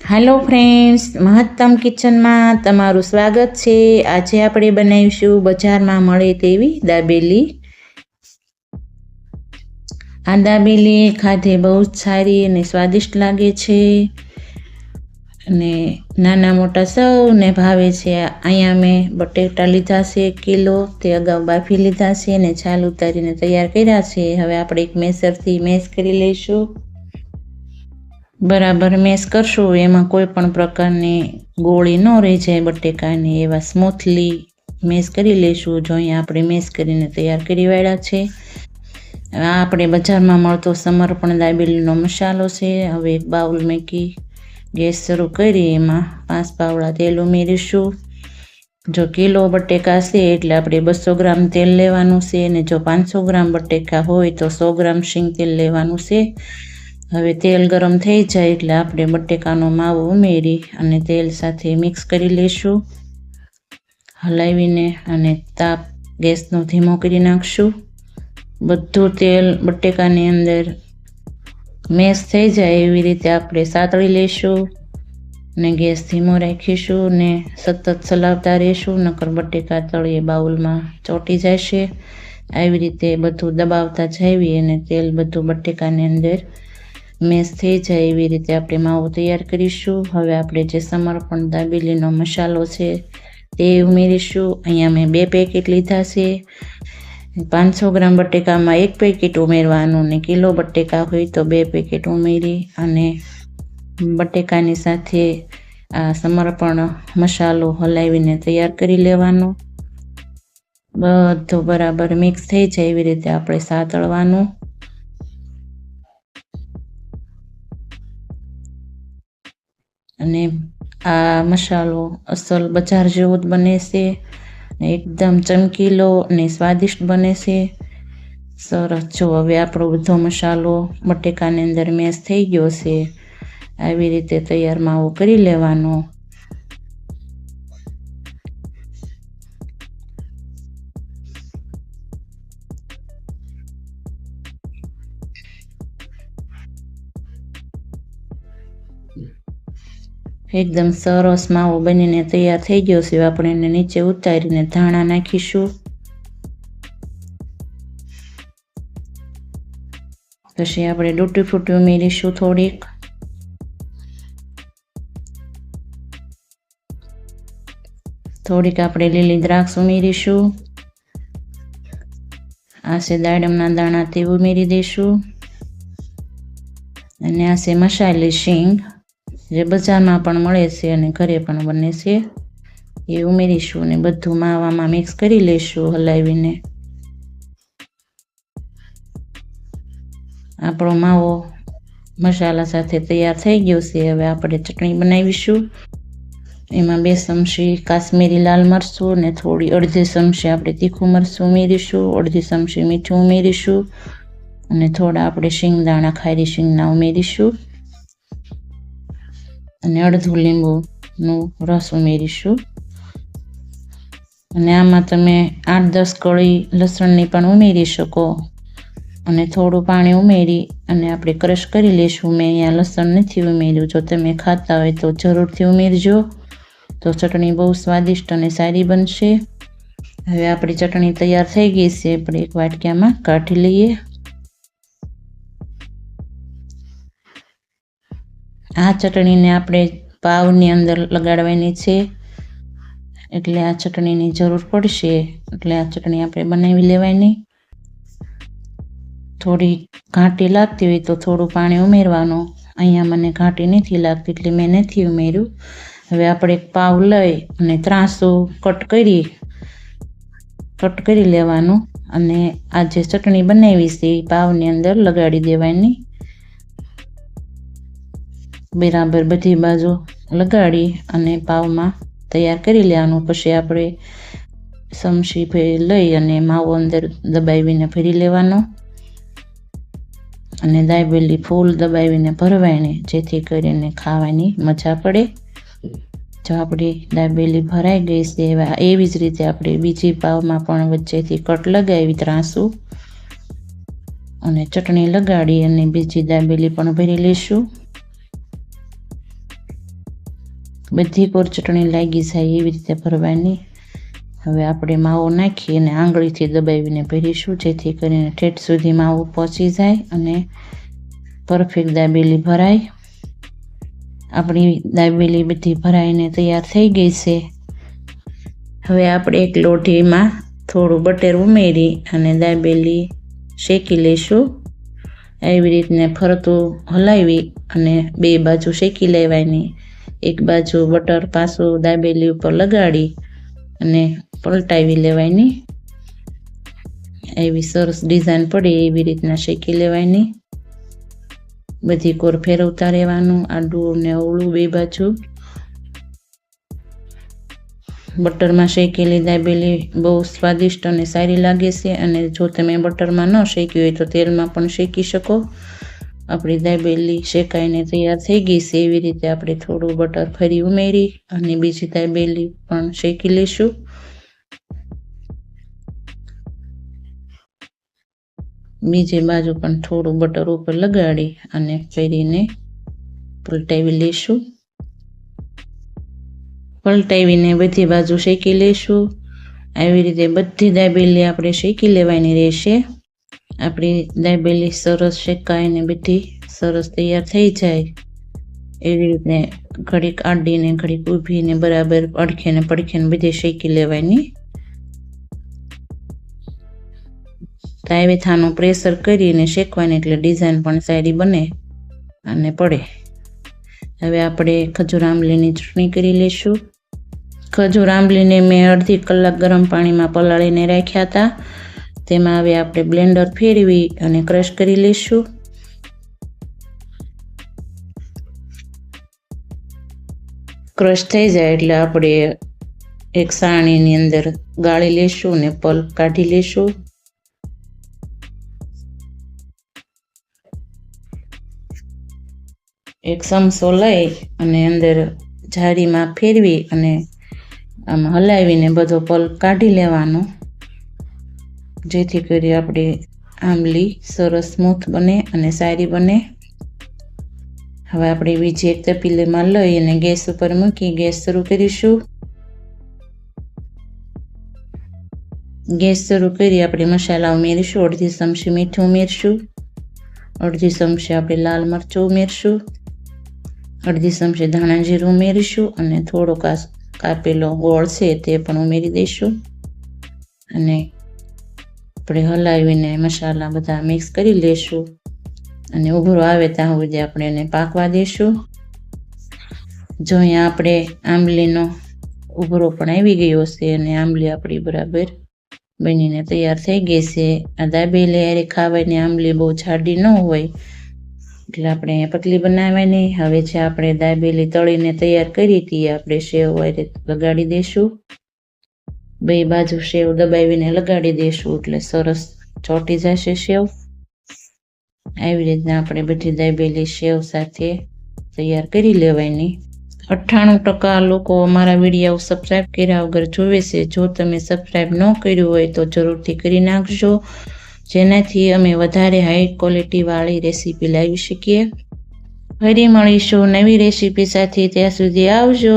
Hello friends, महत्तम kitchen में तमारू स्वागत है। आज આપણે બનાવીશું બજારમાં મળે તેવી દાબેલી। આ દાબેલી ખાધે બહુ જ સારી અને સ્વાદિષ્ટ લાગે છે અને નાના મોટા સૌને ભાવે છે। અહીંયા મેં બટેટા લીધા છે કિલો, તે અગાઉ બાફી લીધા છે અને છાલ ઉતારીને તૈયાર કર્યા છે। હવે આપણે એક મેસરથી મેશ કરી લઈશું। बराबर मेश करशो, एमां कोई पण प्रकारनी गोળી न रही जाए बटेकानी, एवा स्मूथली मेश करी लेशुं। जो अहींया आपणे मेश करीने तैयार करी वाळ्या छे। आ आपणे बजारमां मळतो समर्पण दाबेलीनो मसालो छे। हवे एक बाउल मेकी गैस शरू करी एमां 5 पावड़ा तेल उमेरीशुं। जो किलो बटेका छे एटले आपणे 200 ग्राम तेल लेवानुं छे अने जो 500 ग्राम बटेका होय तो 100 ग्राम शींग तेल लेवानुं छे। હવે તેલ ગરમ થઈ જાય એટલે આપણે બટેકાનો માવો ઉમેરી અને તેલ સાથે મિક્સ કરી લઈશું। હલાવીને અને તાપ ગેસનો ધીમો કરી નાખશું। બધું તેલ બટેકાની અંદર મેશ થઈ જાય એવી રીતે આપણે સાતળી લઈશું અને ગેસ ધીમો રાખીશું ને સતત ચલાવતા રહીશું, નકર બટેકા તળીએ બાઉલમાં ચોંટી જશે। આવી રીતે બધું દબાવતા જાવી અને તેલ બધું બટેકાની અંદર મેશ થઈ જાય એવી રીતે આપણે માવો તૈયાર કરીશું। હવે આપણે જે સમર્પણ દાબેલીનો મસાલો છે તે ઉમેરીશું। અહીંયા મેં 2 પેકેટ લીધા છે। 500 ગ્રામ બટેકામાં 1 પેકેટ ઉમેરવાનું ને કિલો બટેકા હોય તો 2 પેકેટ ઉમેરી અને બટેકાની સાથે આ સમર્પણ મસાલો હલાવીને તૈયાર કરી લેવાનો। બધું બરાબર મિક્સ થઈ જાય એવી રીતે આપણે સાતળવાનું। અને આ મસાલો અસલ બજાર જેવો જ બને છે, એકદમ ચમકીલો અને સ્વાદિષ્ટ બને છે। સરસ। જો હવે આપણો બધો મસાલો બટેકાની અંદર મેશ થઈ ગયો છે। આવી રીતે તૈયાર માવો કરી લેવાનો। एकदम सरस मावो बनीने तैयार थई गयो छे। आपणे एने नीचे उतारीने धाणा नाखीशुं। पछी आपणे डूटी फूटी उमेरीशुं थोड़ीक। थोड़ीक आपणे લીલી દ્રાક્ષ ઉમેરીશું। आ छे दाडमना दाणा ते उमेरी देशुं अने आ छे मसाली शींग जे बजारमां पण मळे छे अने घरे पण बने छे, ए उमेरीशुं अने बधुं मावामां मिक्स करी लेशुं हलावीने। आपणो मावो मसाला साथे तैयार थई गयो छे। हवे आपणे चटणी बनावीशुं। एमां 2 चमची काश्मीरी लाल मरचुं ने थोड़ी अर्धी चमची आपणे तीखुं मरचुं उमेरीशुं, अर्धी चमची मीठुं उमेरीशुं अने थोड़ा आपणे शींगदाणा खारी शींगना उमेरीशुं અને અડધું લીંબુનો રસ ઉમેરીશું। અને આમાં તમે 8-10 કળી લસણની પણ ઉમેરી શકો અને થોડું પાણી ઉમેરી અને આપણે ક્રશ કરી લઈશું। મેં અહીંયા લસણ નથી ઉમેર્યું, જો તમે ખાતા હોય તો જરૂરથી ઉમેરજો, તો ચટણી બહુ સ્વાદિષ્ટ અને સારી બનશે। હવે આપણી ચટણી તૈયાર થઈ ગઈ છે, આપણે એક વાટકામાં કાઢી લઈએ। આ ચટણીને આપણે પાવની અંદર લગાડવાની છે, એટલે આ ચટણીની જરૂર પડશે, એટલે આ ચટણી આપણે બનાવી લેવાની। થોડી ઘાટી લાગતી હોય તો થોડું પાણી ઉમેરવાનું। અહીંયા મને ઘાટી નથી લાગતી એટલે મેં નથી ઉમેર્યું। હવે આપણે એક પાવ લઈ અને ત્રાંસું કટ કરી લેવાનું અને આ જે ચટણી બનાવી છે એ પાવની અંદર લગાડી દેવાની। बराबर बधी बाजू लगाड़ी अने पाव में तैयार करी लेवानुं। पछी आपणे चमची लई अने मावो अंदर दबावीने भरी लेवानो अने दाबेली फूल दबावीने भरवानी, जेथी करीने खावानी मजा पड़े। जो आपणी दाबेली भराई गई छे एवी ज रीते आपणे बीजी पाव में पण वच्चेथी कट लगावी ત્રાંસુ અને ચટણી લગાડી અને બીજી દાબેલી પણ ભરી લઈશું। બધી કોર ચટણી લાગી જાય એવી રીતે ભરવાની. હવે આપણે માવો નાખી અને આંગળીથી દબાવીને ભરીશું, જેથી કરીને ઠેઠ સુધી માવો પહોંચી જાય અને પરફેક્ટ દાબેલી ભરાય. આપણી દાબેલી બધી ભરાઈને તૈયાર થઈ ગઈ છે. હવે આપણે એક લોઢીમાં થોડું બટર ઉમેરી અને દાબેલી શેકી લઈશું. એવી રીતને ફરતું હલાવી અને બે બાજુ શેકી લેવાની. એક બાજુ બટર પાછું દાબેલી ઉપર લગાડી અને પલટાવી લેવાની. એવી સરસ ડિઝાઇન પડે એવી રીતના શેકી લેવાની. બધી કોર ફેરવતા રહેવાનું, આડું ને અવળું બે બાજુ. બટરમાં શેકેલી દાબેલી બહુ સ્વાદિષ્ટ અને સારી લાગે છે. અને જો તમે બટરમાં ન શેકી હોય તો તેલમાં પણ શેકી શકો. આપણી દાબેલી શેકાઈને તૈયાર થઈ ગઈ છે. એવી રીતે આપણે થોડું બટર ફરી ઉમેરી અને બીજી દાબેલી પણ શેકી લઈશું. બીજી બાજુ પણ થોડું બટર ઉપર લગાડી અને ફરીને પલટાવી લઈશું. પલટાવીને બધી બાજુ શેકી લઈશું. આવી રીતે બધી દાબેલી આપણે શેકી લેવાની રહેશે. આપણી દાબેલી સરસ શેકાઈને બધી સરસ તૈયાર થઈ જાય એવી રીતે ઘડીક આડીને ઘડીક ઊભીને બરાબર અડખેને પડખેને બધી શેકી લેવાની. તાવેથાનું પ્રેશર કરીને શેકવાની એટલે ડિઝાઇન પણ સારી બને અને પડે. હવે આપણે ખજૂર આંબલીની ચટણી કરી લઈશું. ખજૂર આંબલીને મેં અડધી કલાક ગરમ પાણીમાં પલાળીને રાખ્યા હતા. તેમાં હવે આપણે બ્લેન્ડર ફેરવી અને ક્રશ કરી લઈશું. ક્રશ થઈ જાય એટલે આપણે એક સાણીની અંદર ગાળી લઈશું અને પલ્પ કાઢી લઈશું. એક ચમચો લઈ અને અંદર જાળીમાં ફેરવી અને આમ હલાવીને બધો પલ્પ કાઢી લેવાનો, જેથી કરી આપણી આંબલી સરસ સ્મૂથ બને અને સારી બને. હવે આપણે બીજી એક તપેલીમાં લઈ અને ગેસ ઉપર મૂકી ગેસ શરૂ કરીશું. ગેસ શરૂ કરી આપણે મસાલા ઉમેરીશું. અડધી ચમચી મીઠું ઉમેરશું, અડધી ચમચી આપણે લાલ મરચું ઉમેરશું, અડધી ચમચી ધાણા જીરું ઉમેરીશું અને થોડો કાપેલો ગોળ છે તે પણ ઉમેરી દઈશું. અને આપણે હલાવીને મસાલા બધા મિક્સ કરી લઈશું અને ઉભરો આવે ત્યાં સુધી આપણે એને પાકવા દઈશું. જો અહીંયા આપણે આંબલીનો ઉભરો પણ આવી ગયો છે અને આંબલી આપણી બરાબર બનીને તૈયાર થઈ ગઈ છે. આ દાબેલી હારે ખાવાની આંબલી બહુ જાડી ન હોય એટલે આપણે પતલી બનાવવાની. હવે જે આપણે દાબેલી તળીને તૈયાર કરી હતી આપણે સેવ વારે લગાડી દઈશું. બે બાજુ સેવ દબાવીને લગાડી દઈશું એટલે સરસ ચોંટી જશે સેવ. આવી રીતના આપણે બધી દાબેલી સેવ સાથે તૈયાર કરી લેવાની. 98% લોકો અમારા વિડીયો સબસ્ક્રાઈબ કર્યા વગર જોવે છે. જો તમે સબસ્ક્રાઈબ ન કર્યું હોય તો જરૂરથી કરી નાખજો, જેનાથી અમે વધારે હાઈ ક્વોલિટીવાળી રેસીપી લાવી શકીએ. ફરી મળીશું નવી રેસીપી સાથે. ત્યાં સુધી આવજો.